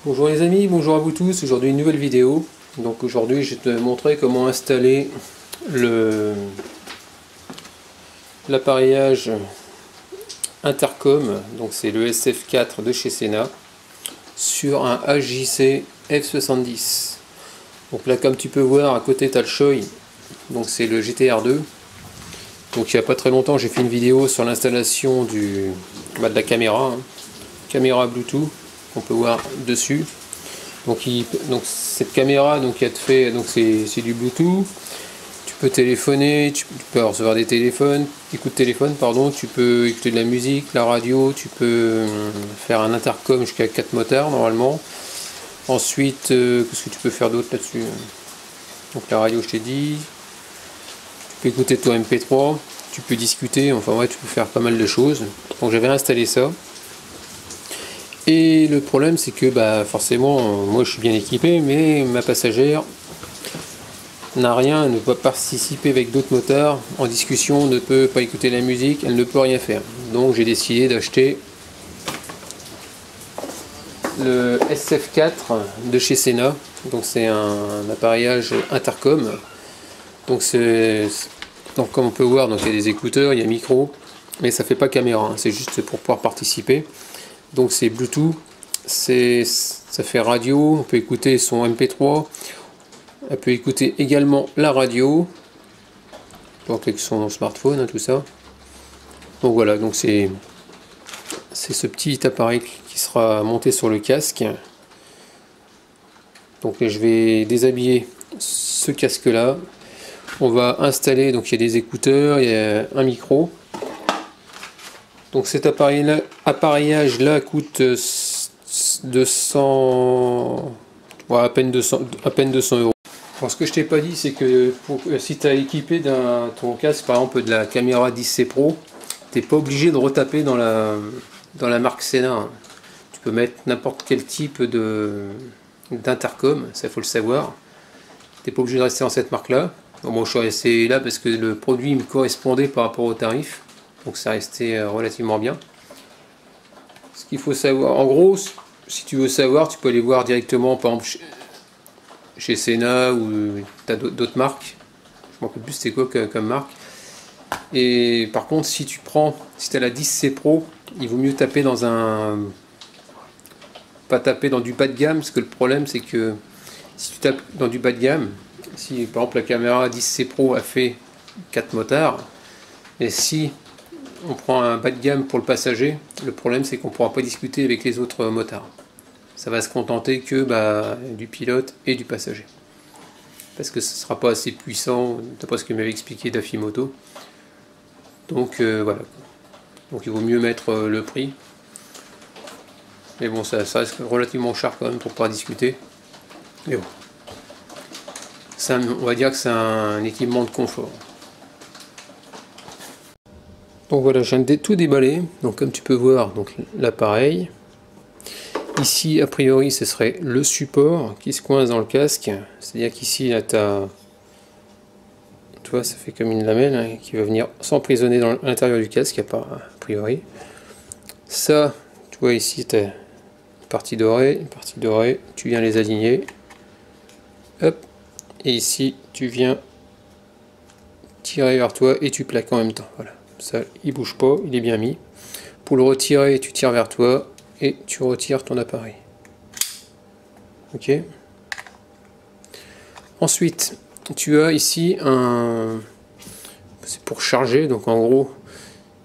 Bonjour les amis, bonjour à vous tous. Aujourd'hui une nouvelle vidéo. Donc aujourd'hui je vais te montrer comment installer l'appareillage intercom, donc c'est le SF4 de chez Sena, sur un HJC F70. Donc là, comme tu peux voir, à côté tu as le Choi, donc c'est le GTR2. Donc il n'y a pas très longtemps j'ai fait une vidéo sur l'installation de la caméra, caméra Bluetooth qu'on peut voir dessus. Donc cette caméra, donc elle te fait, donc c'est du Bluetooth. Tu peux téléphoner, tu peux recevoir des téléphones, écoute téléphone pardon, tu peux écouter de la musique, la radio, tu peux faire un intercom jusqu'à 4 moteurs normalement. Ensuite, qu'est-ce que tu peux faire d'autre là-dessus? Donc la radio, je t'ai dit. Tu peux écouter ton MP3, tu peux discuter, enfin ouais, tu peux faire pas mal de choses. Donc j'avais installé ça. Et le problème c'est que forcément moi je suis bien équipé, mais ma passagère n'a rien, elle ne peut pas participer avec d'autres moteurs en discussion, ne peut pas écouter la musique, elle ne peut rien faire. Donc j'ai décidé d'acheter le SF4 de chez Sena. Donc c'est un appareillage intercom. Donc comme on peut voir, donc il y a des écouteurs, il y a micro, mais ça fait pas caméra, hein, c'est juste pour pouvoir participer. Donc c'est Bluetooth, ça fait radio, on peut écouter son MP3, elle peut écouter également la radio, donc avec son smartphone, hein, tout ça. Donc voilà, donc c'est ce petit appareil qui sera monté sur le casque. Donc je vais déshabiller ce casque là. On va installer, donc il y a des écouteurs, il y a un micro. Donc cet appareillage là coûte 200, ouais, à peine 200 euros. Alors ce que je t'ai pas dit, c'est que si tu as équipé ton casque par exemple de la caméra 10C Pro, tu n'es pas obligé de retaper dans la marque Sena, hein. Tu peux mettre n'importe quel type d'intercom, ça faut le savoir. Tu n'es pas obligé de rester dans cette marque là. Bon, je suis resté là parce que le produit me correspondait par rapport au tarif. Donc ça restait relativement bien. Ce qu'il faut savoir, en gros, si tu veux savoir, tu peux aller voir directement, par exemple, chez Sena ou tu as d'autres marques. Je ne me rappelle plus c'était quoi comme marque. Et par contre, si tu as la 10C Pro, il vaut mieux taper dans pas taper dans du bas de gamme, parce que le problème c'est que si tu tapes dans du bas de gamme, si par exemple la caméra 10C Pro a fait 4 moteurs, et si on prend un bas de gamme pour le passager, le problème c'est qu'on ne pourra pas discuter avec les autres motards. Ça va se contenter que du pilote et du passager. Parce que ce ne sera pas assez puissant, d'après ce que m'avait expliqué Dafimoto. Donc voilà. Donc il vaut mieux mettre le prix. Mais bon, ça reste relativement cher quand même pour pouvoir discuter. Mais bon. On va dire que c'est un équipement de confort. Donc voilà, je viens de tout déballer. Donc comme tu peux voir, donc l'appareil. Ici, a priori, ce serait le support qui se coince dans le casque. C'est-à-dire qu'ici, là, tu vois, ça fait comme une lamelle, hein, qui va venir s'emprisonner à l'intérieur du casque, a priori. Ça, tu vois ici, tu as une partie dorée, tu viens les aligner. Hop. Et ici, tu viens tirer vers toi et tu plaques en même temps. Voilà. Ça, il bouge pas, il est bien mis. Pour le retirer, tu tires vers toi et tu retires ton appareil. Ok. Ensuite, tu as ici c'est pour charger, donc en gros,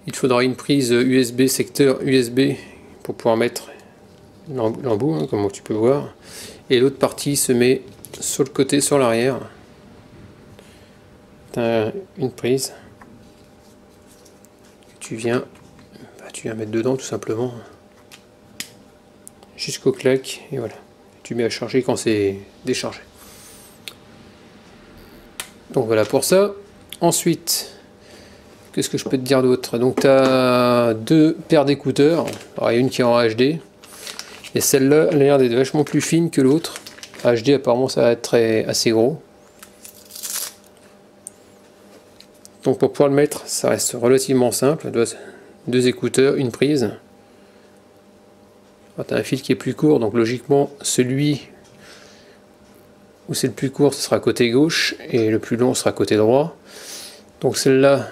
il faudra une prise USB, secteur USB, pour pouvoir mettre l'embout, hein, comme tu peux voir. Et l'autre partie se met sur le côté, sur l'arrière. Tu as une prise que tu viens mettre dedans tout simplement, jusqu'au claque, et voilà. Tu mets à charger quand c'est déchargé. Donc voilà pour ça. Ensuite, qu'est-ce que je peux te dire d'autre? Donc tu as deux paires d'écouteurs. Il y a une qui est en HD. Et celle-là, elle a l'air d'être vachement plus fine que l'autre. HD, apparemment, ça va être assez gros. Donc pour pouvoir le mettre, ça reste relativement simple. Deux écouteurs, une prise. Tu as un fil qui est plus court, donc logiquement celui où c'est le plus court ce sera côté gauche et le plus long sera côté droit. Donc celle-là,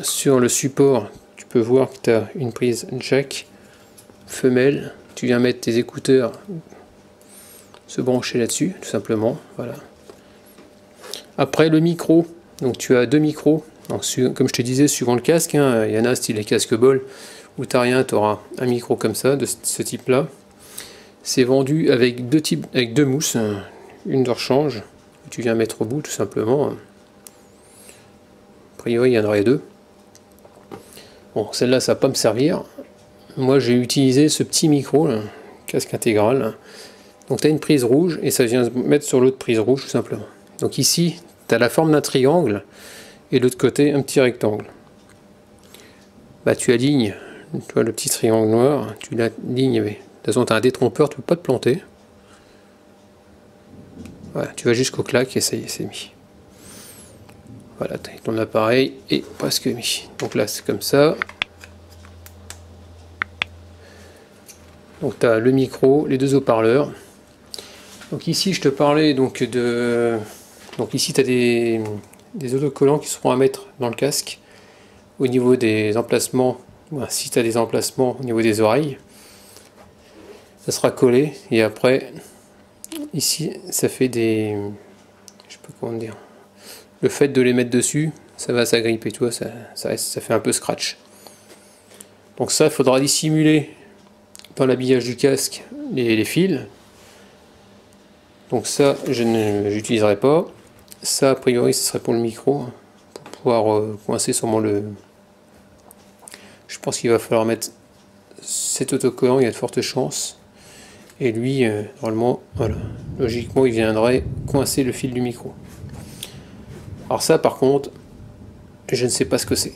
sur le support, tu peux voir que tu as une prise jack femelle. Tu viens mettre tes écouteurs, se brancher là-dessus, tout simplement. Voilà. Après le micro, donc tu as deux micros. Donc, comme je te disais, suivant le casque, hein, il y en a style les casques bol où tu n'as rien, tu auras un micro comme ça, de ce type-là. C'est vendu avec deux mousses, une de rechange, que tu viens mettre au bout tout simplement. A priori, il y en aurait deux. Bon, celle-là, ça va pas me servir. Moi, j'ai utilisé ce petit micro, là, casque intégral. Donc, tu as une prise rouge et ça vient se mettre sur l'autre prise rouge tout simplement. Donc, ici, tu as la forme d'un triangle et de l'autre côté, un petit rectangle. Bah, tu alignes, tu vois, le petit triangle noir, tu l'alignes. De toute façon, tu as un détrompeur, tu ne peux pas te planter. Voilà, tu vas jusqu'au claque et ça y est, c'est mis. Voilà, ton appareil est presque mis. Donc là, c'est comme ça. Donc tu as le micro, les deux haut-parleurs. Donc ici, je te parlais donc de... Donc ici, tu as des autocollants qui seront à mettre dans le casque au niveau des emplacements. Si tu as des emplacements au niveau des oreilles, ça sera collé. Et après, ici, ça fait des... Je sais pas comment dire. Le fait de les mettre dessus, ça va s'agripper, tu vois, ça fait un peu scratch. Donc ça, il faudra dissimuler dans l'habillage du casque les fils. Donc ça, je n'utiliserai pas. Ça, a priori, ce serait pour le micro, pour pouvoir coincer sûrement le... Je pense qu'il va falloir mettre cet autocollant, il y a de fortes chances. Et lui, normalement, voilà, logiquement, il viendrait coincer le fil du micro. Alors ça, par contre, je ne sais pas ce que c'est.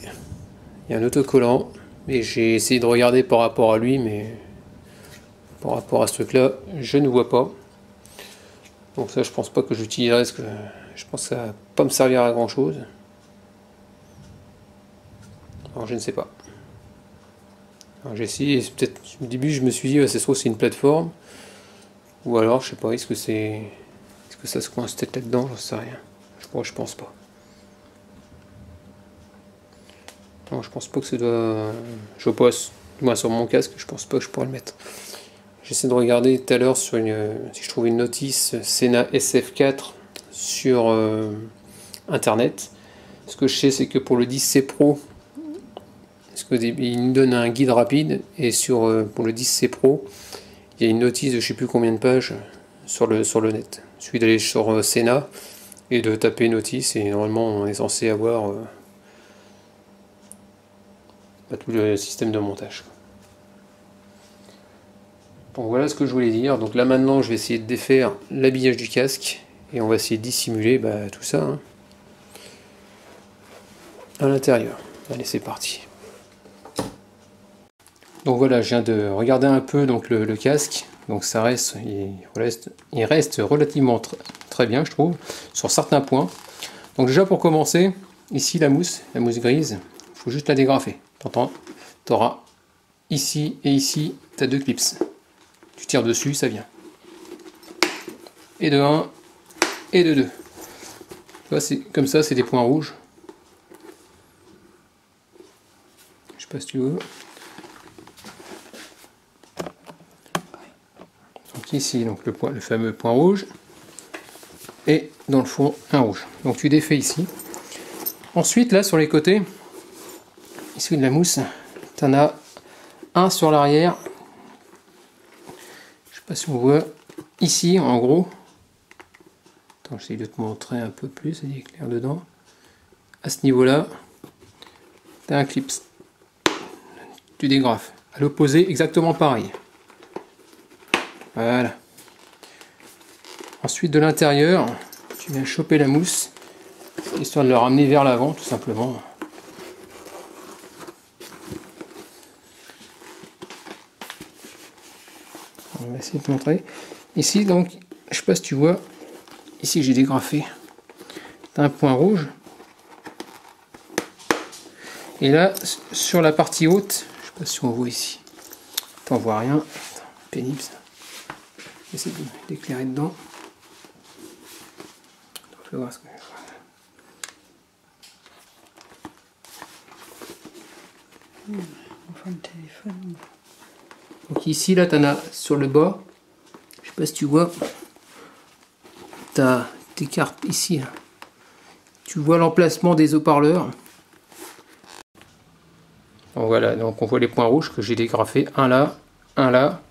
Il y a un autocollant, mais j'ai essayé de regarder par rapport à lui, mais par rapport à ce truc-là, je ne vois pas. Donc ça, je pense pas que j'utiliserai, parce que je pense que ça va pas me servir à grand chose. Alors je ne sais pas. J'ai essayé, peut-être au début je me suis dit c'est soit c'est une plateforme, ou alors je sais pas, est-ce que ça se coince peut-être là-dedans, j'en sais rien. Je pense pas. Non, je pense pas que ça doit... Je vois pas, moi sur mon casque, je pense pas que je pourrais le mettre. J'essaie de regarder tout à l'heure sur si je trouve une notice Sena SF4 sur internet. Ce que je sais, c'est que pour le 10C Pro, il nous donne un guide rapide, et pour le 10C Pro, il y a une notice de je sais plus combien de pages sur le net. Il suffit d'aller sur Sena et de taper notice, et normalement on est censé avoir tout le système de montage. Donc voilà ce que je voulais dire. Donc là maintenant je vais essayer de défaire l'habillage du casque et on va essayer de dissimuler tout ça à l'intérieur. Allez, c'est parti. Donc voilà, je viens de regarder un peu donc le casque. Donc ça reste, il reste relativement très bien, je trouve, sur certains points. Donc déjà pour commencer, ici la mousse grise, il faut juste la dégrafer. T'entends? Tu auras ici et ici, tu as deux clips. Tu tires dessus, ça vient. Et de 1 et de 2. Tu vois, c'est comme ça, c'est des points rouges. Je sais pas si tu veux. Donc ici, donc le fameux point rouge. Et dans le fond, un rouge. Donc tu défais ici. Ensuite, là, sur les côtés, ici de la mousse, tu en as un sur l'arrière. Je sais pas si on voit ici, en gros. Attends, j'essaie de te montrer un peu plus, ça y est clair dedans. À ce niveau-là, tu as un clip. Tu dégrafes. À l'opposé, exactement pareil. Voilà. Ensuite, de l'intérieur, tu viens choper la mousse, histoire de le ramener vers l'avant, tout simplement. On va essayer de te montrer. Ici, donc, je sais pas si tu vois, ici j'ai dégrafé. Tu as un point rouge. Et là, sur la partie haute, je sais pas si on voit ici. T'en vois rien. pénible ça. J'essaie d'éclairer dedans. On va voir ce que je vais faire. Enfin, le téléphone. Donc ici, là, tu en as sur le bas. Je sais pas si tu vois. Tu as tes cartes ici. Là. Tu vois l'emplacement des haut-parleurs. Donc voilà, donc on voit les points rouges que j'ai dégrafés. Un là, un là.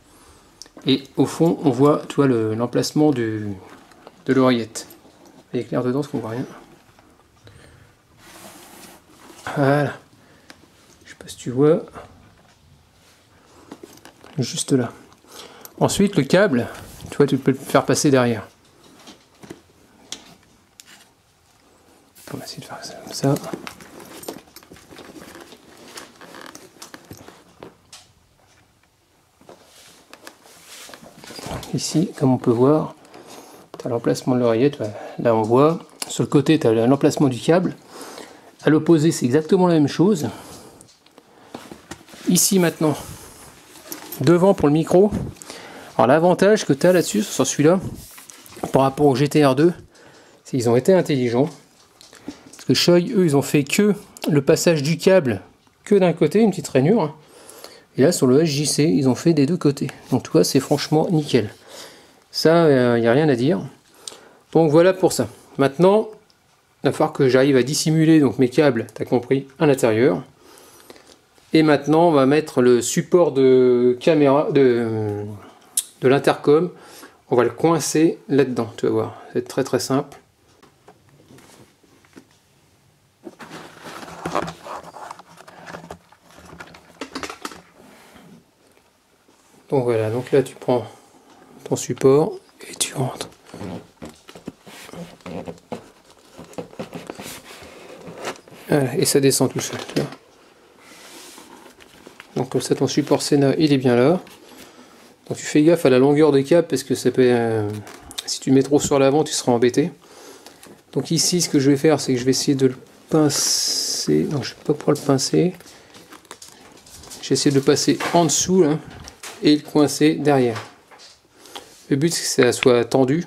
Et au fond, on voit, tu vois, l'emplacement de l'oreillette. Il est clair dedans, parce qu'on voit rien. Voilà. Je sais pas si tu vois. Juste là. Ensuite, le câble, tu vois, tu peux le faire passer derrière. On va essayer de faire ça comme ça. Ici, comme on peut voir, tu as l'emplacement de l'oreillette. Là, on voit. Sur le côté, tu as l'emplacement du câble. À l'opposé, c'est exactement la même chose. Ici, maintenant, devant pour le micro. Alors, l'avantage que tu as là-dessus, sur celui-là, par rapport au GTR2, c'est qu'ils ont été intelligents. Parce que Shoei, eux, ils ont fait que le passage du câble que d'un côté, une petite rainure. Et là, sur le SJC, ils ont fait des deux côtés. Donc, tu vois, c'est franchement nickel. Ça, il n'y a rien à dire. Donc, voilà pour ça. Maintenant, il va falloir que j'arrive à dissimuler donc, mes câbles, tu as compris, à l'intérieur. Et maintenant, on va mettre le support de caméra, de l'intercom. On va le coincer là-dedans, tu vas voir. C'est très très simple. Donc voilà, donc là tu prends ton support et tu rentres. Voilà, et ça descend tout seul. Tu vois. Donc comme ça ton support Sena il est bien là. Donc tu fais gaffe à la longueur de câble parce que ça peut, si tu le mets trop sur l'avant tu seras embêté. Donc ici ce que je vais faire c'est que je vais essayer de le pincer. Non je ne vais pas pouvoir le pincer. Je vais essayer de le passer en dessous là. Et le coincer derrière. Le but c'est que ça soit tendu,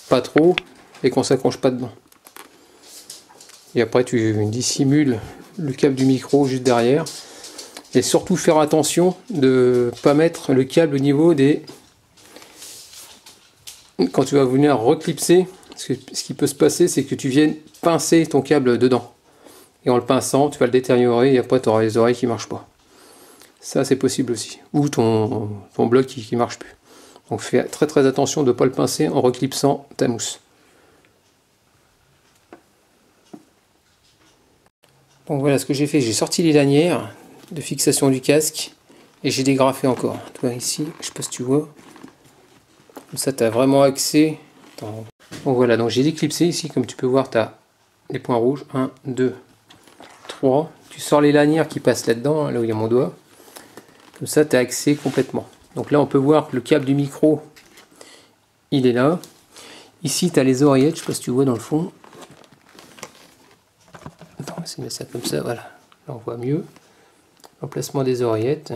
pas trop, et qu'on s'accroche pas dedans. Et après tu dissimules le câble du micro juste derrière. Et surtout faire attention de ne pas mettre le câble au niveau des... Quand tu vas venir reclipser, parce que ce qui peut se passer c'est que tu viennes pincer ton câble dedans. Et en le pinçant, tu vas le détériorer et après tu auras les oreilles qui ne marchent pas. Ça c'est possible aussi. Ou ton bloc qui ne marche plus. Donc fais très très attention de ne pas le pincer en reclipsant ta mousse. Donc voilà ce que j'ai fait. J'ai sorti les lanières de fixation du casque et j'ai dégrafé encore. Tu vois ici, je sais pas si tu vois. Comme ça tu as vraiment accès. Donc voilà, donc j'ai déclipsé ici. Comme tu peux voir, tu as les points rouges. 1, 2, 3. Tu sors les lanières qui passent là-dedans, là où il y a mon doigt. Comme ça, tu as accès complètement. Donc là, on peut voir que le câble du micro, il est là. Ici, tu as les oreillettes, je ne sais pas si tu vois dans le fond. Attends, on va essayer de mettre ça comme ça, voilà. Là, on voit mieux. L'emplacement des oreillettes.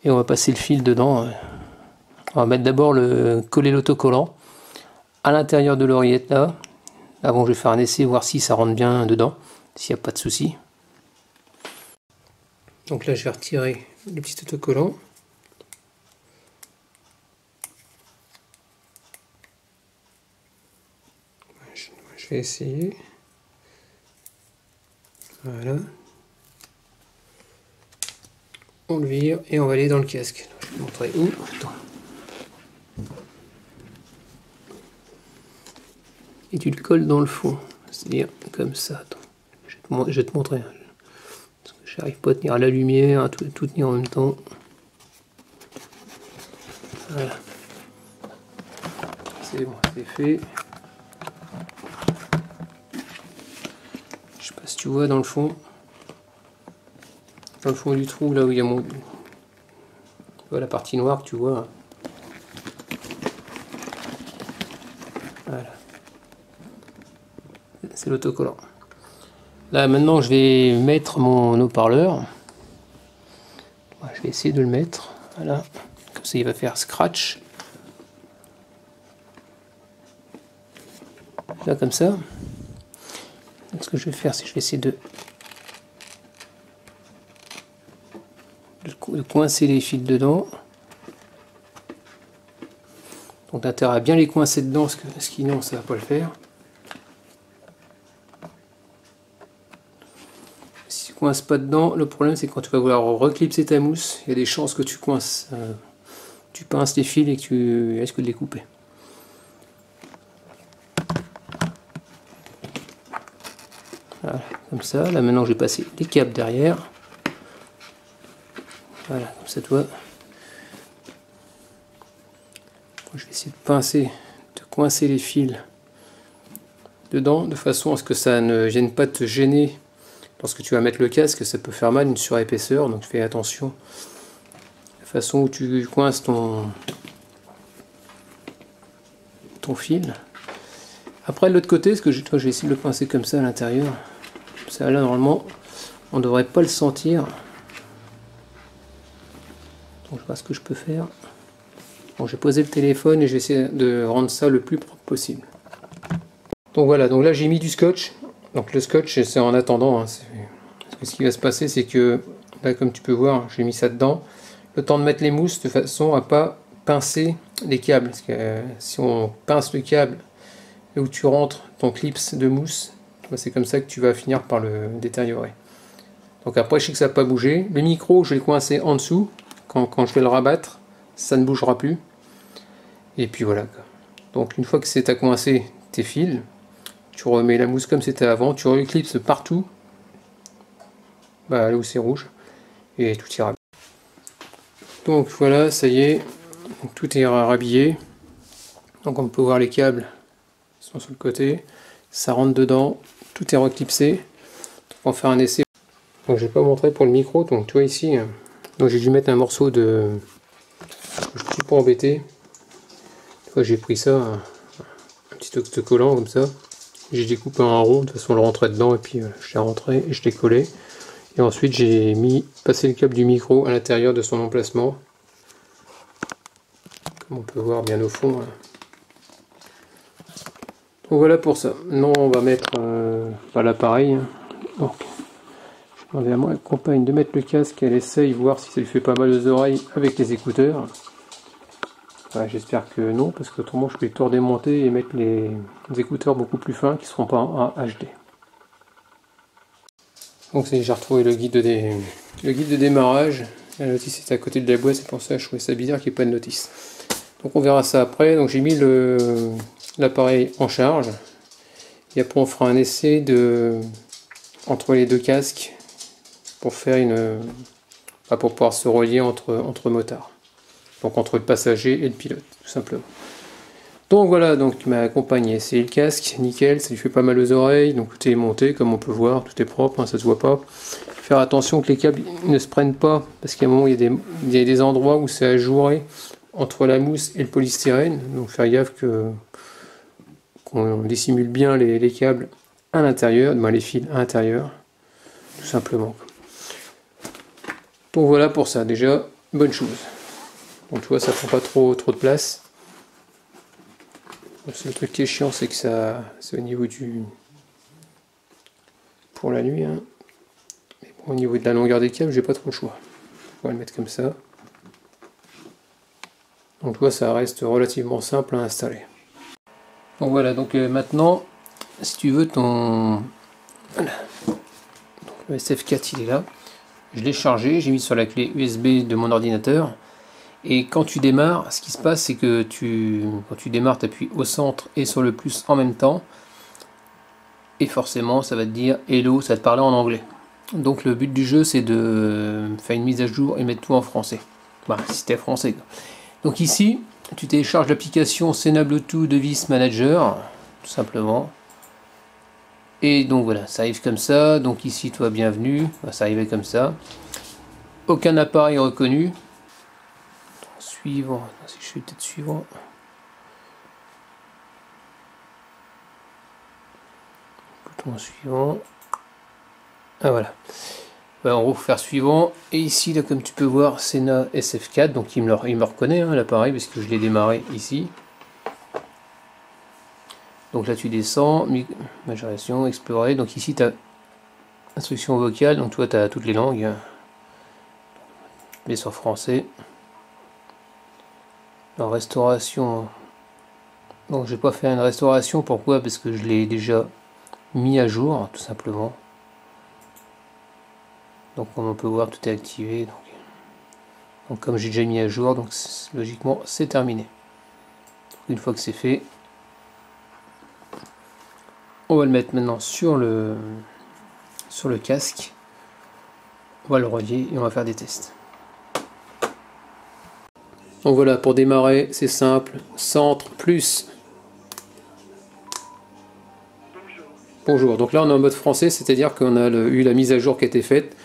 Et on va passer le fil dedans. On va mettre d'abord coller l'autocollant à l'intérieur de l'oreillette là. Là, bon, je vais faire un essai, voir si ça rentre bien dedans, s'il n'y a pas de souci. Donc là, je vais retirer le petit autocollant. Je vais essayer. Voilà. On le vire et on va aller dans le casque. Je vais te montrer où. Attends. Et tu le colles dans le fond. C'est-à-dire comme ça. Attends. Je vais te montrer. J'arrive pas à tenir à la lumière, à tout tenir en même temps. Voilà. C'est bon, c'est fait. Je sais pas si tu vois dans le fond. Dans le fond du trou, là où il y a mon... Voilà, la partie noire que tu vois. Voilà. C'est l'autocollant. Là maintenant je vais mettre mon haut-parleur. Je vais essayer de le mettre. Voilà, comme ça il va faire scratch. Là comme ça. Donc, ce que je vais faire, c'est que je vais essayer de coincer les fils dedans. Donc t'as intérêt à bien les coincer dedans, parce que sinon ça va pas le faire. Si tu coinces pas dedans, le problème c'est que quand tu vas vouloir reclipser ta mousse, il y a des chances que tu coinces, tu pinces les fils et que tu risques de les couper. Voilà, comme ça. Là maintenant je vais passer les câbles derrière. Voilà, comme ça tu vois. Je vais essayer de pincer, de coincer les fils dedans, de façon à ce que ça ne vienne pas te gêner lorsque tu vas mettre le casque. Ça peut faire mal, une surépaisseur, donc fais attention. La façon où tu coinces ton fil. Après de l'autre côté, ce que je vais essayer de le pincer comme ça à l'intérieur. Ça là normalement, on ne devrait pas le sentir. Donc je vois ce que je peux faire. Bon, j'ai posé le téléphone et je vais essayer de rendre ça le plus propre possible. Donc voilà, donc là j'ai mis du scotch. Donc le scotch c'est en attendant. Parce que ce qui va se passer c'est que là comme tu peux voir, j'ai mis ça dedans. Le temps de mettre les mousses de façon à pas pincer les câbles. Parce que si on pince le câble là où tu rentres ton clips de mousse, c'est comme ça que tu vas finir par le détériorer. Donc après je sais que ça n'a pas bougé. Le micro je vais le coincer en dessous. Quand je vais le rabattre, ça ne bougera plus. Et puis voilà. Donc une fois que c'est à coincer tes fils, tu remets la mousse comme c'était avant, tu reclipses partout, là où c'est rouge, et tout ira bien. Donc voilà, ça y est, tout est rhabillé. Donc on peut voir les câbles sont sur le côté, ça rentre dedans, tout est reclipsé. On va faire un essai. Donc je vais pas montrer pour le micro, donc tu vois ici, donc j'ai dû mettre un morceau de, je suis pas embêté. J'ai pris ça, un petit autocollant comme ça, j'ai découpé en rond, de toute façon on le rentrait dedans et puis je l'ai rentré et je l'ai collé. Et ensuite j'ai passé le câble du micro à l'intérieur de son emplacement, comme on peut voir bien au fond. Là. Donc voilà pour ça. Maintenant on va mettre l'appareil. Donc je demandais à ma compagne de mettre le casque, elle essaye voir si ça lui fait pas mal aux oreilles avec les écouteurs. J'espère que non, parce que autrement je vais tout redémonter et mettre les écouteurs beaucoup plus fins qui ne seront pas en HD. Donc j'ai retrouvé le guide de démarrage. La notice est à côté de la boîte, c'est pour ça que je trouvais ça bizarre qu'il n'y ait pas de notice. Donc on verra ça après. Donc j'ai mis l'appareil en charge. Et après on fera un essai entre les deux casques pour faire pour pouvoir se relier entre motards. Donc entre le passager et le pilote, tout simplement. Donc voilà, donc ma compagne a essayé le casque, nickel, ça lui fait pas mal aux oreilles, donc tout est monté, comme on peut voir, tout est propre, hein, ça se voit pas. Faire attention que les câbles ne se prennent pas, parce qu'à un moment il y a des endroits où c'est ajouré entre la mousse et le polystyrène, donc faire gaffe qu'on dissimule bien les câbles à l'intérieur, les fils à l'intérieur, tout simplement. Donc voilà pour ça, déjà, bonne chose. Donc tu vois, ça prend pas trop de place. Le seul truc qui est chiant, c'est que c'est au niveau pour la nuit. Hein. Mais bon, au niveau de la longueur des câbles, j'ai pas trop le choix. On va le mettre comme ça. Donc tu vois, ça reste relativement simple à installer. Donc voilà, donc maintenant, si tu veux voilà. Donc, le SF4 il est là. Je l'ai chargé, j'ai mis sur la clé USB de mon ordinateur. Et quand tu démarres, ce qui se passe, c'est que quand tu démarres, tu appuies au centre et sur le plus en même temps. Et forcément, ça va te dire hello, ça va te parler en anglais. Donc le but du jeu, c'est de faire une mise à jour et mettre tout en français. Si t'es français. Donc ici, tu télécharges l'application Sena Bluetooth Device Manager, tout simplement. Et donc voilà, ça arrive comme ça. Donc ici, toi, bienvenue. Ça arrivait comme ça. Aucun appareil reconnu. Suivre, si je fais peut-être suivre. Bouton suivant. Ah voilà. On va faire suivant. Et ici, là, comme tu peux voir, Sena SF4. Donc il me reconnaît, hein, l'appareil, parce que je l'ai démarré ici. Donc là, tu descends, majoration, explorer. Donc ici, tu as instruction vocale. Donc tu vois, tu as toutes les langues. Mais sur français. En restauration. Donc je vais pas faire une restauration. Pourquoi? Parce que je l'ai déjà mis à jour, tout simplement. Donc comme on peut voir, tout est activé. Donc comme j'ai déjà mis à jour, donc logiquement c'est terminé. Une fois que c'est fait, on va le mettre maintenant sur le casque. On va le relier et on va faire des tests. Donc voilà, pour démarrer, c'est simple. Centre plus. Bonjour. Donc là on est en mode français, c'est-à-dire qu'on a eu la mise à jour qui a été faite.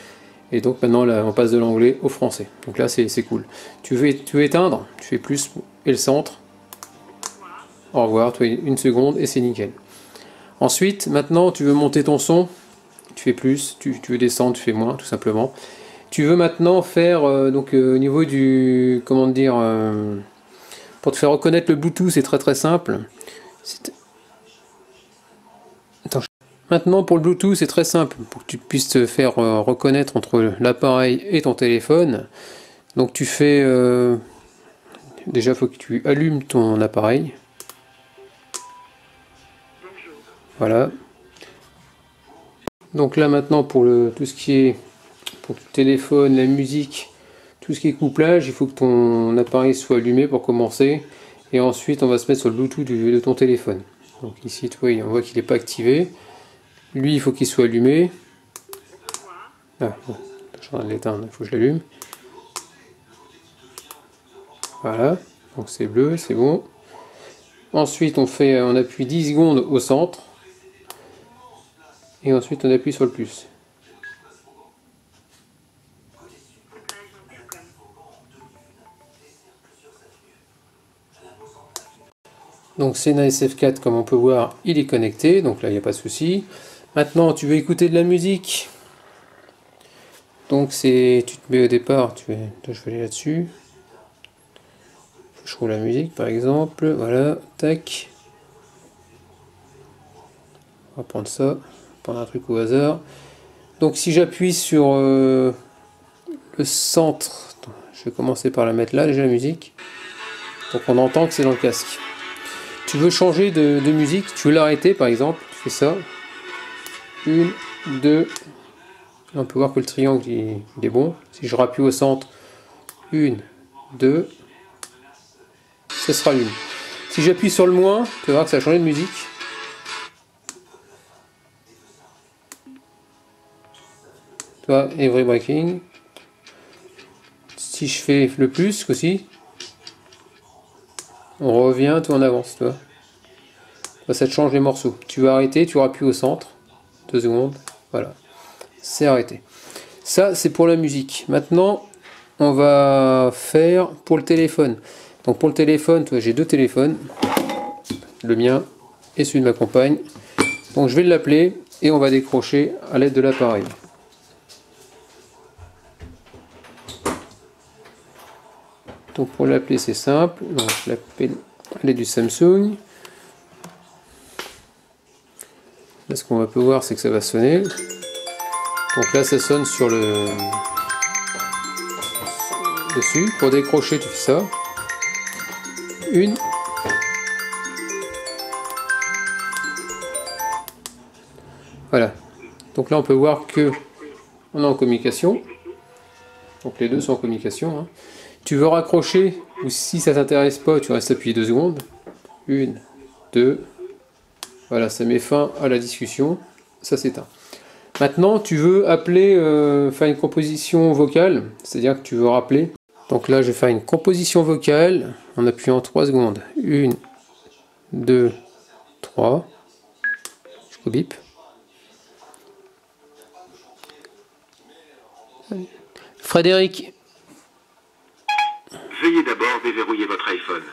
Et donc maintenant là, on passe de l'anglais au français. Donc là c'est cool. Tu veux éteindre, tu fais plus et le centre. Au revoir, tu fais une seconde et c'est nickel. Ensuite, maintenant tu veux monter ton son, tu fais plus, tu veux descendre, tu fais moins, tout simplement. Tu veux maintenant faire, au niveau du, comment dire, pour te faire reconnaître le Bluetooth, c'est très simple. Attends. Maintenant pour le Bluetooth, c'est très simple, pour que tu puisses te faire reconnaître entre l'appareil et ton téléphone. Donc tu fais, déjà il faut que tu allumes ton appareil. Voilà. Donc là maintenant pour tout ce qui est pour le téléphone, la musique, tout ce qui est couplage, il faut que ton appareil soit allumé pour commencer. Et ensuite on va se mettre sur le Bluetooth de ton téléphone. Donc ici tu vois, on voit qu'il n'est pas activé. Lui il faut qu'il soit allumé. Ah bon, je suis en train de l'éteindre, il faut que je l'allume. Voilà, donc c'est bleu, c'est bon. Ensuite on appuie 10 secondes au centre. Et ensuite on appuie sur le plus. Donc Sena SF4, comme on peut voir, il est connecté, donc là il n'y a pas de souci. Maintenant tu veux écouter de la musique. Donc tu te mets au départ, je vais aller là-dessus. Je trouve la musique par exemple, voilà, tac. On va prendre ça, prendre un truc au hasard. Donc si j'appuie sur le centre, je vais commencer par la mettre là déjà la musique. Donc on entend que c'est dans le casque. Tu veux changer de musique, tu veux l'arrêter par exemple, tu fais ça. 1, 2, on peut voir que le triangle il est bon. Si je rappuie au centre, 1, 2, ce sera l'une. Si j'appuie sur le moins, tu vas voir que ça a changé de musique. Tu vois, Every Breaking. Si je fais le plus aussi, on revient, tout en avance, tu vois. Ça te change les morceaux. Tu vas arrêter, tu rappuies au centre. 2 secondes, voilà. C'est arrêté. Ça, c'est pour la musique. Maintenant, on va faire pour le téléphone. Donc pour le téléphone, j'ai 2 téléphones. Le mien et celui de ma compagne. Donc je vais l'appeler et on va décrocher à l'aide de l'appareil. Donc pour l'appeler, c'est simple. Donc je l'appelle à l'aide du Samsung. Là, ce qu'on va pouvoir, c'est que ça va sonner. Donc là, ça sonne sur le dessus. Pour décrocher, tu fais ça. 1. Voilà. Donc là, on peut voir que on est en communication. Donc les deux sont en communication. Hein. Tu veux raccrocher, ou si ça t'intéresse pas, tu restes appuyé 2 secondes. 1, 2. Voilà, ça met fin à la discussion. Ça s'éteint. Maintenant, tu veux appeler, faire une composition vocale, c'est-à-dire que tu veux rappeler. Donc là, je vais faire une composition vocale en appuyant 3 secondes. 1, 2, 3. Jusqu'au bip. Frédéric. Veuillez d'abord déverrouiller votre iPhone.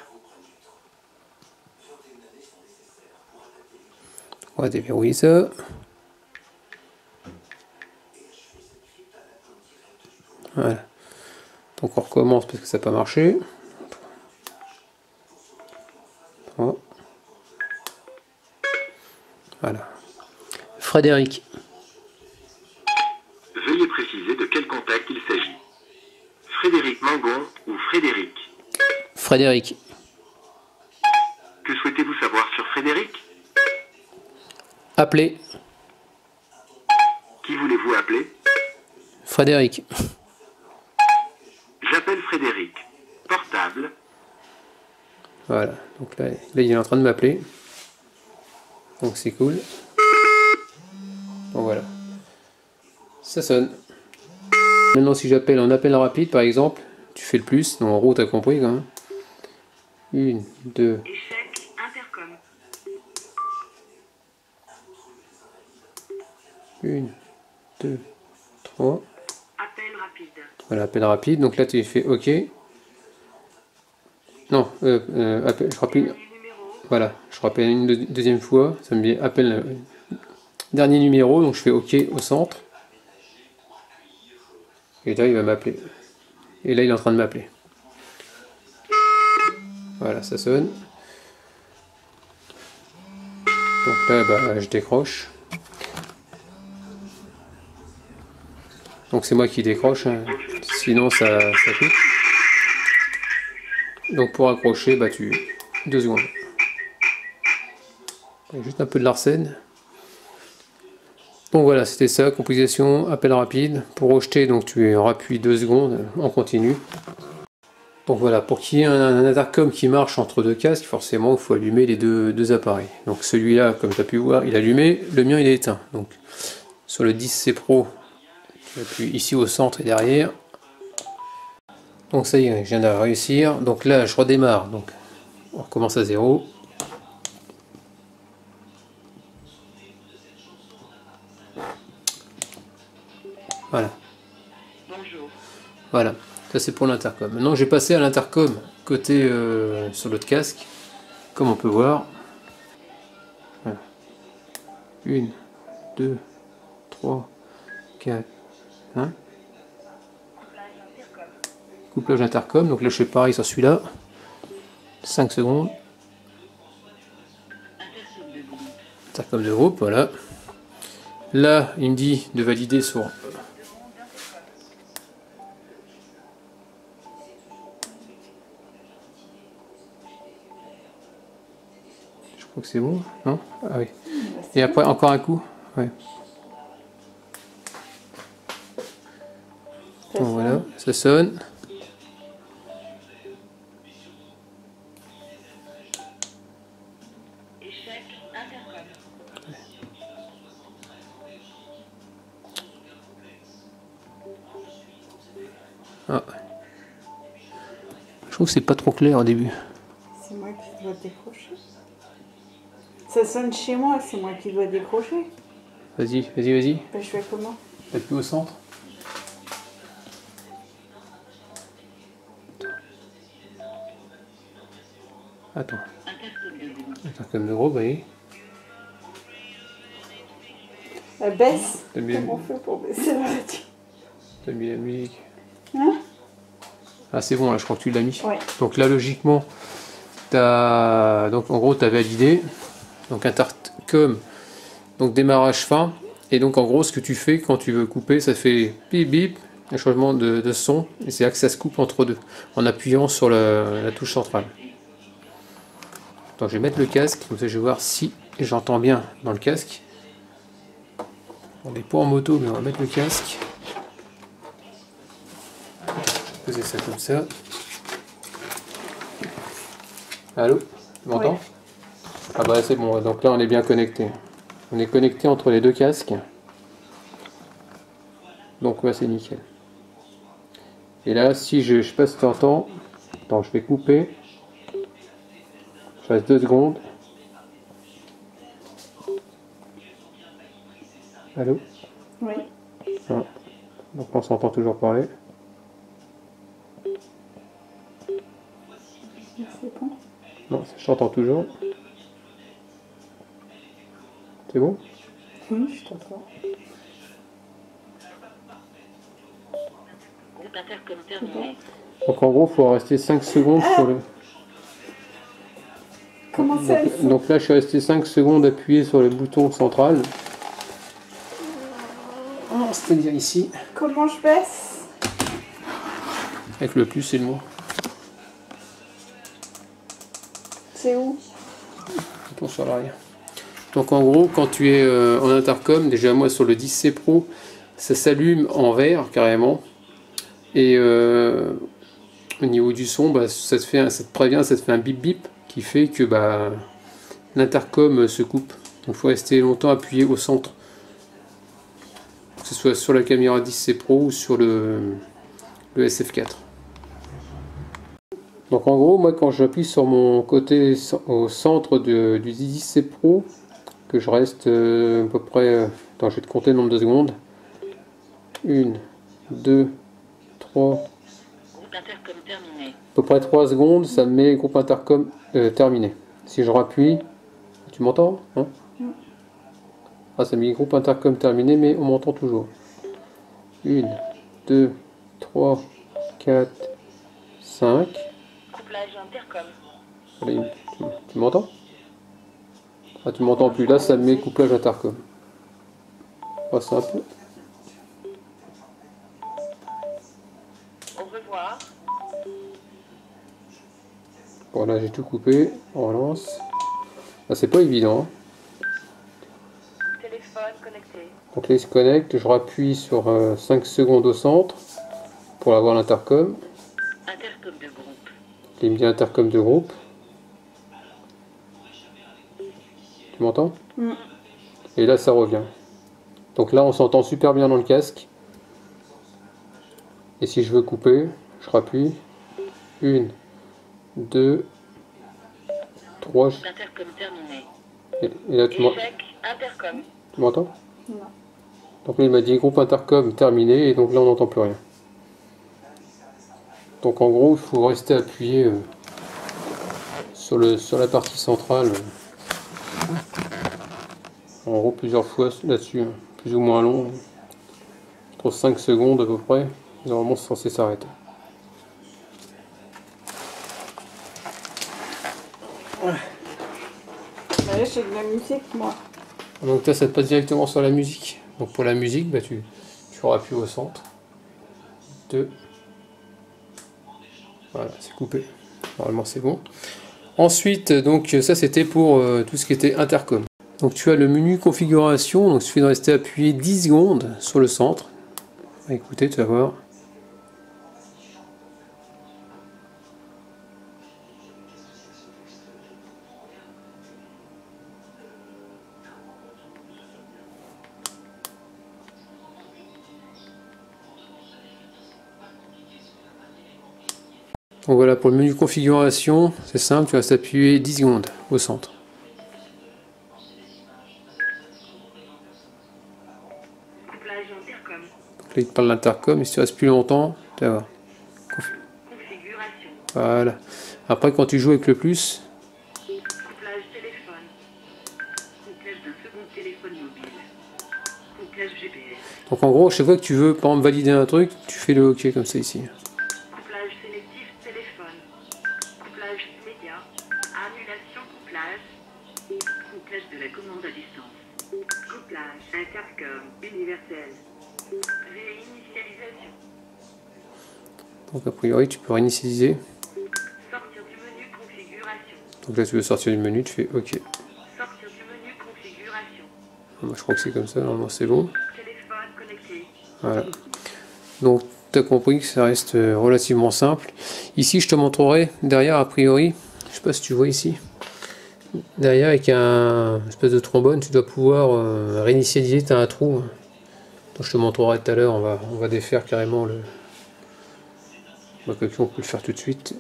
On va déverrouiller ça. Voilà. Donc on recommence parce que ça n'a pas marché. 3. Voilà. Frédéric. Veuillez préciser de quel contact il s'agit. Frédéric Mangon ou Frédéric? Frédéric. Que souhaitez-vous savoir sur Frédéric? Appelez. Qui voulez-vous appeler? Frédéric. J'appelle Frédéric. Portable. Voilà. Donc là, il est en train de m'appeler. Donc c'est cool. Donc voilà. Ça sonne. Maintenant si j'appelle en appel rapide par exemple, tu fais le plus, donc en gros t'as compris quand même. 1, 2, Échec intercom. 1, 2, 3. Appel rapide. Voilà, appel rapide. Donc là tu fais OK. Non, appel, je rappelle. Numéro. Voilà, je rappelle une deuxième fois. Ça me dit appel dernier numéro, donc je fais OK au centre. Et là il va m'appeler. Et là il est en train de m'appeler. Voilà, ça sonne. Donc là bah, je décroche. Donc c'est moi qui décroche, hein. Sinon ça coupe. Donc pour accrocher, bah tu 2 secondes. Juste un peu de l'arsène. Donc voilà, c'était ça, composition, appel rapide. Pour rejeter, donc tu rappuies 2 secondes en continu. Donc voilà, pour qu'il y ait un intercom qui marche entre deux casques, forcément il faut allumer les deux appareils. Donc celui-là, comme tu as pu voir, il est allumé, le mien il est éteint. Donc sur le 10C Pro, tu appuies ici au centre et derrière. Donc ça y est, je viens de réussir. Donc là je redémarre, donc on recommence à 0. Voilà. Bonjour. Voilà, ça c'est pour l'intercom. Maintenant j'ai passé à l'intercom côté sur l'autre casque, comme on peut voir. Voilà. 1, 2, 3, 4, 5. Couplage intercom, donc là je fais pareil sur celui-là. 5 secondes. Intercom de groupe, voilà. Là il me dit de valider sur... Je crois que c'est bon, non? Ah oui. Et après encore un coup, ouais. Bon, voilà, ça sonne. Échec intercom. Ah. Je trouve que c'est pas trop clair au début. C'est moi qui dois décrocher. Ça sonne chez moi, c'est moi qui dois décrocher. Vas-y, vas-y, vas-y. Ben, je fais comment? Appuie au centre. Attends. Intercom de groupe, oui. Baisse. T'as mis, Comment on fait pour baisser la radio? t'as mis la musique. Hein? Ah c'est bon, là je crois que tu l'as mis. Ouais. Donc là logiquement, donc en gros t'as validé. Donc intercom, donc démarrage fin. Et donc en gros ce que tu fais quand tu veux couper, ça fait bip bip, un changement de son. Et c'est là que ça se coupe entre deux, en appuyant sur la touche centrale. Donc je vais mettre le casque, comme ça je vais voir si j'entends bien dans le casque. On n'est pas en moto, mais on va mettre le casque. Je vais poser ça comme ça. Allô? Tu m'entends? Ouais. Ah bah c'est bon, donc là on est bien connecté. On est connecté entre les deux casques. Donc ouais, c'est nickel. Et là, si je sais pas si tu entends, attends, je vais couper. Je reste 2 secondes. Allô? Oui. Ah. Donc on s'entend toujours parler. C'est bon. Non, je t'entends toujours. C'est bon? Oui, je t'entends. Groupe intercom terminé. Donc en gros, il faut rester 5 secondes sur le... Comment ça elle fait? Donc là, je suis resté 5 secondes appuyé sur le bouton central. C'est-à-dire ici. Comment je baisse? Avec le plus et le moins. C'est où? Bouton sur l'arrière. Donc en gros, quand tu es en intercom, déjà moi sur le 10C Pro, ça s'allume en vert carrément. Et au niveau du son, bah, ça te prévient, ça te fait un bip bip qui fait que bah, l'intercom se coupe. Donc il faut rester longtemps appuyé au centre. Que ce soit sur la caméra 10C Pro ou sur le SF4. Donc en gros, moi quand j'appuie sur mon côté au centre du 10C Pro, que je reste à peu près... attends, je vais te compter le nombre de secondes. 1, 2, 3... Groupe intercom terminé. À peu près 3 secondes, ça me met groupe intercom terminé. Si je rappuie, tu m'entends hein? Ah, ça me met groupe intercom terminé, mais on m'entend toujours. 1, 2, 3, 4, 5. Couplage intercom. Allez, tu m'entends? Ah, tu m'entends plus. Là, ça me met couplage intercom. Pas simple. Au revoir. Voilà, j'ai tout coupé. On relance. Ah, c'est pas évident. Téléphone connecté. Donc là, il se connecte. Je rappuie sur 5 secondes au centre pour avoir l'intercom. Intercom de groupe. Il me dit intercom de groupe. Tu m'entends? Et là, ça revient. Donc là, on s'entend super bien dans le casque. Et si je veux couper, je rappuie. 1, 2, 3. Intercom terminé. Et là, tu Échec intercom. m'entends? Non. Donc là, il m'a dit groupe intercom terminé. Et donc là, on n'entend plus rien. Donc en gros, il faut rester appuyé sur la partie centrale. En gros, plusieurs fois là-dessus. Plus ou moins long. Entre 5 secondes à peu près. Normalement, c'est censé s'arrêter. Bah là, j'ai de la musique, moi. Donc là, ça te passe directement sur la musique. Donc pour la musique, bah, tu appuies au centre. 2. Voilà, c'est coupé. Normalement, c'est bon. Ensuite, donc ça, c'était pour tout ce qui était intercom. Donc tu as le menu configuration. Donc il suffit de rester appuyé 10 secondes sur le centre. Écoutez, tu vas voir. Donc voilà, pour le menu configuration, c'est simple, tu restes appuyé 10 secondes au centre. Couplage intercom. Donc là, il te parle d'intercom, et si tu restes plus longtemps, tu vas voir. Configuration. Voilà. Après, quand tu joues avec le plus, Couplage téléphone. Couplage d'un second téléphone mobile. Couplage GPS. donc en gros, chaque fois que tu veux, par exemple, valider un truc, tu fais le OK comme ça ici. Couplage sélectif téléphone. Couplage média. Annulation couplage. Couplage de la commande à distance. Couplage intercom universel. Réinitialisation. Donc a priori, tu peux réinitialiser. Sortir du menu configuration. Donc là, tu veux sortir du menu, tu fais OK. Sortir du menu configuration. Moi, je crois que c'est comme ça, normalement c'est bon. Téléphone connecté. Voilà. Donc, tu as compris que ça reste relativement simple. Ici, je te montrerai derrière, a priori, je sais pas si tu vois ici, derrière avec un espèce de trombone, tu dois pouvoir réinitialiser, tu as un trou. Donc, je te montrerai tout à l'heure, on va défaire carrément le... on peut le faire tout de suite.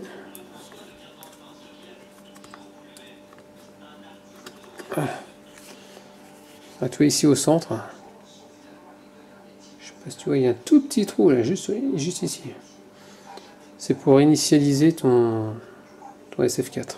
Ah, tu vois ici au centre, je sais pas si tu vois, il y a un tout petit trou là, juste ici. C'est pour initialiser ton SF4.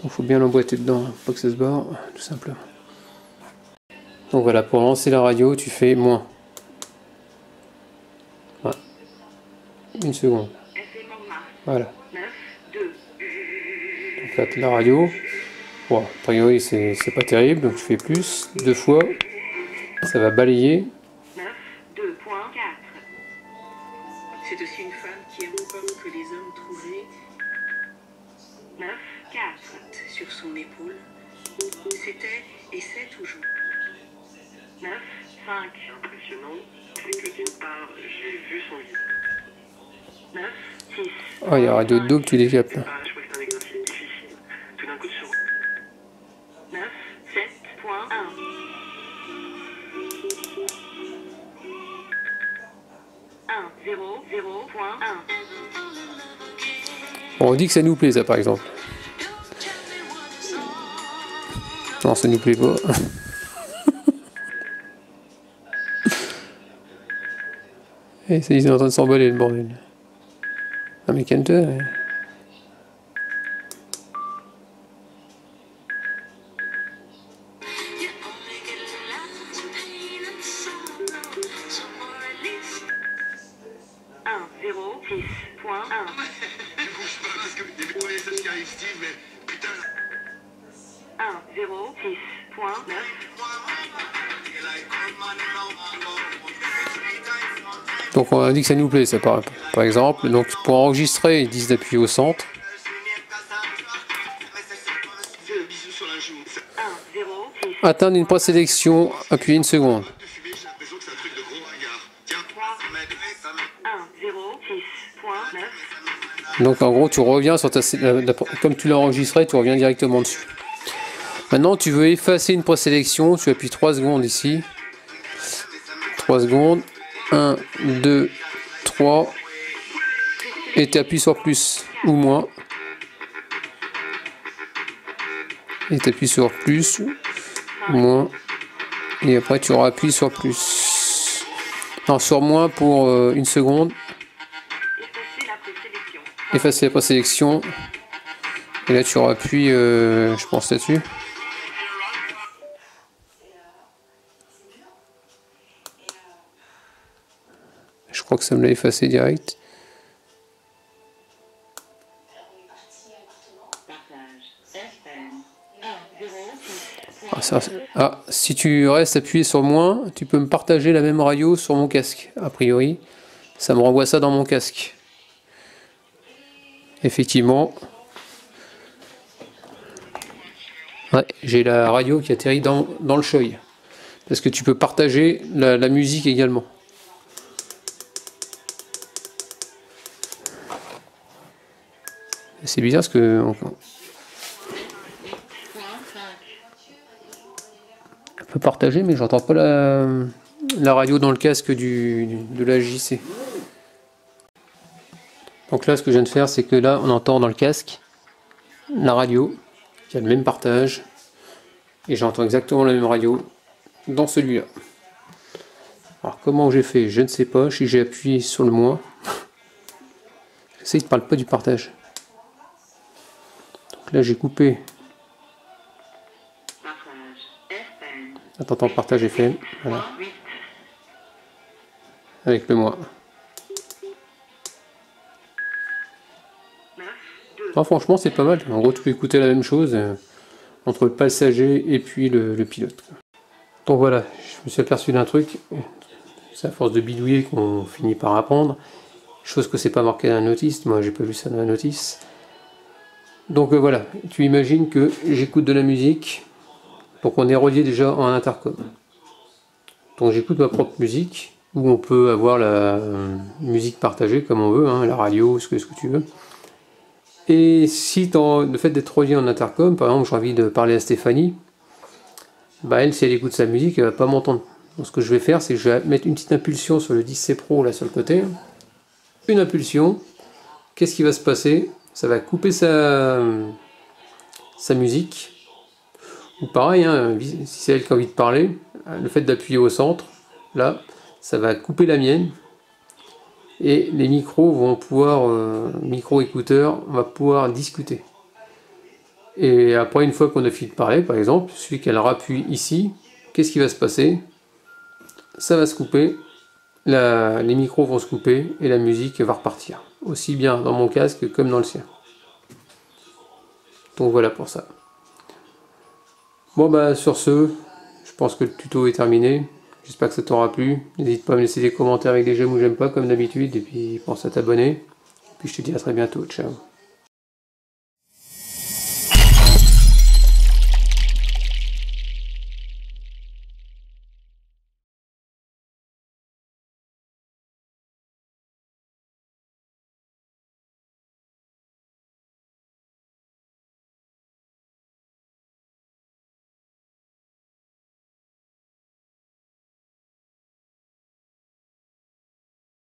Donc faut bien l'emboîter dedans, hein, pas que ça se barre, tout simplement. Donc voilà, pour lancer la radio, tu fais moins. Voilà. 1 seconde. FM Montmartre. Voilà. 9, 2. Donc là, la radio. Bon, a priori, c'est pas terrible, donc je fais plus. 2 fois. Ça va balayer. 9, 2.4. C'est aussi une femme qui aime comme que les hommes trouvaient 9, 4. sur son épaule. C'était et c'est toujours. 9, 5. Impressionnant, c'est que d'une part, j'ai vu son visage. 9, 6. Oh, il y a radio de dos que tu décapes là. Je crois que c'est un exercice difficile. Tout d'un coup, sur 9, 7.1. 1, 0, 0.1. Bon, on dit que ça nous plaît, ça, par exemple. Non, ça nous plaît pas. Et ils sont en train de s'emballer, le bordel. Ah, mais calme-toi. Ouais. Un, 0, 6.1. Tu bouges pas parce que les premiers messages qui arrivent, Steve, mais putain. 1, 0, 6.9. Donc on a dit que ça nous plaît, ça par exemple. Donc pour enregistrer, ils disent d'appuyer au centre. Bisous sur la joue. 1, 0, 6. Atteindre une présélection, appuyer 1 seconde. De fumer, j'ai l'impression que c'est un truc de gros ringard. Tiens, 1, 0, 6.9. Donc en gros, tu reviens sur ta... Comme tu l'as enregistré, tu reviens directement dessus. Maintenant, tu veux effacer une présélection, tu appuies 3 secondes ici. 3 secondes. 1, 2, 3. Et tu appuies sur plus ou moins. Et tu appuies sur plus ou moins. Et après, tu appuies sur plus. Non, sur moins pour 1 seconde. Effacer la présélection. Effacer la présélection. Et là, tu appuies, je pense, là-dessus. Je crois que ça me l'a effacé direct. Si tu restes appuyé sur moins, tu peux me partager la même radio sur mon casque. A priori, ça me renvoie ça dans mon casque. Effectivement. Ouais, j'ai la radio qui atterrit dans le Shoei. Parce que tu peux partager la musique également. C'est bizarre parce que... On peut partager, mais j'entends pas la radio dans le casque de la JC. Donc là, ce que je viens de faire, c'est que là, on entend dans le casque la radio, qui a le même partage, et j'entends exactement la même radio dans celui-là. Alors comment j'ai fait, je ne sais pas. Si j'ai appuyé sur le moins, ça il ne parle pas du partage. Donc là, j'ai coupé. Attends, partage FM. Voilà. Avec le moins. Ah, franchement, c'est pas mal. En gros, tu peux écouter la même chose entre le passager et puis le pilote. Donc voilà, je me suis aperçu d'un truc. C'est à force de bidouiller qu'on finit par apprendre. Chose que c'est pas marqué dans la notice. Moi, j'ai pas vu ça dans la notice. Donc voilà, tu imagines que j'écoute de la musique. Donc on est relié déjà en intercom. Donc j'écoute ma propre musique, où on peut avoir la musique partagée comme on veut, hein, la radio, ce que tu veux. Et si le fait d'être relié en intercom, par exemple j'ai envie de parler à Stéphanie, bah elle, si elle écoute sa musique, elle va pas m'entendre. Donc ce que je vais faire, c'est que je vais mettre une petite impulsion sur le 10C Pro là sur le côté. Une impulsion. Qu'est-ce qui va se passer? Ça va couper sa musique. Ou pareil, hein, si c'est elle qui a envie de parler, le fait d'appuyer au centre, là, ça va couper la mienne. Et les micros vont pouvoir, micro-écouteurs, on va pouvoir discuter. Et après, une fois qu'on a fini de parler, par exemple, celui qui appuie ici, qu'est-ce qui va se passer? Ça va se couper, les micros vont se couper et la musique va repartir. Aussi bien dans mon casque comme dans le sien. Donc voilà pour ça. Bon bah sur ce, je pense que le tuto est terminé. J'espère que ça t'aura plu. N'hésite pas à me laisser des commentaires avec des j'aime ou j'aime pas comme d'habitude. Et puis pense à t'abonner. Puis je te dis à très bientôt. Ciao.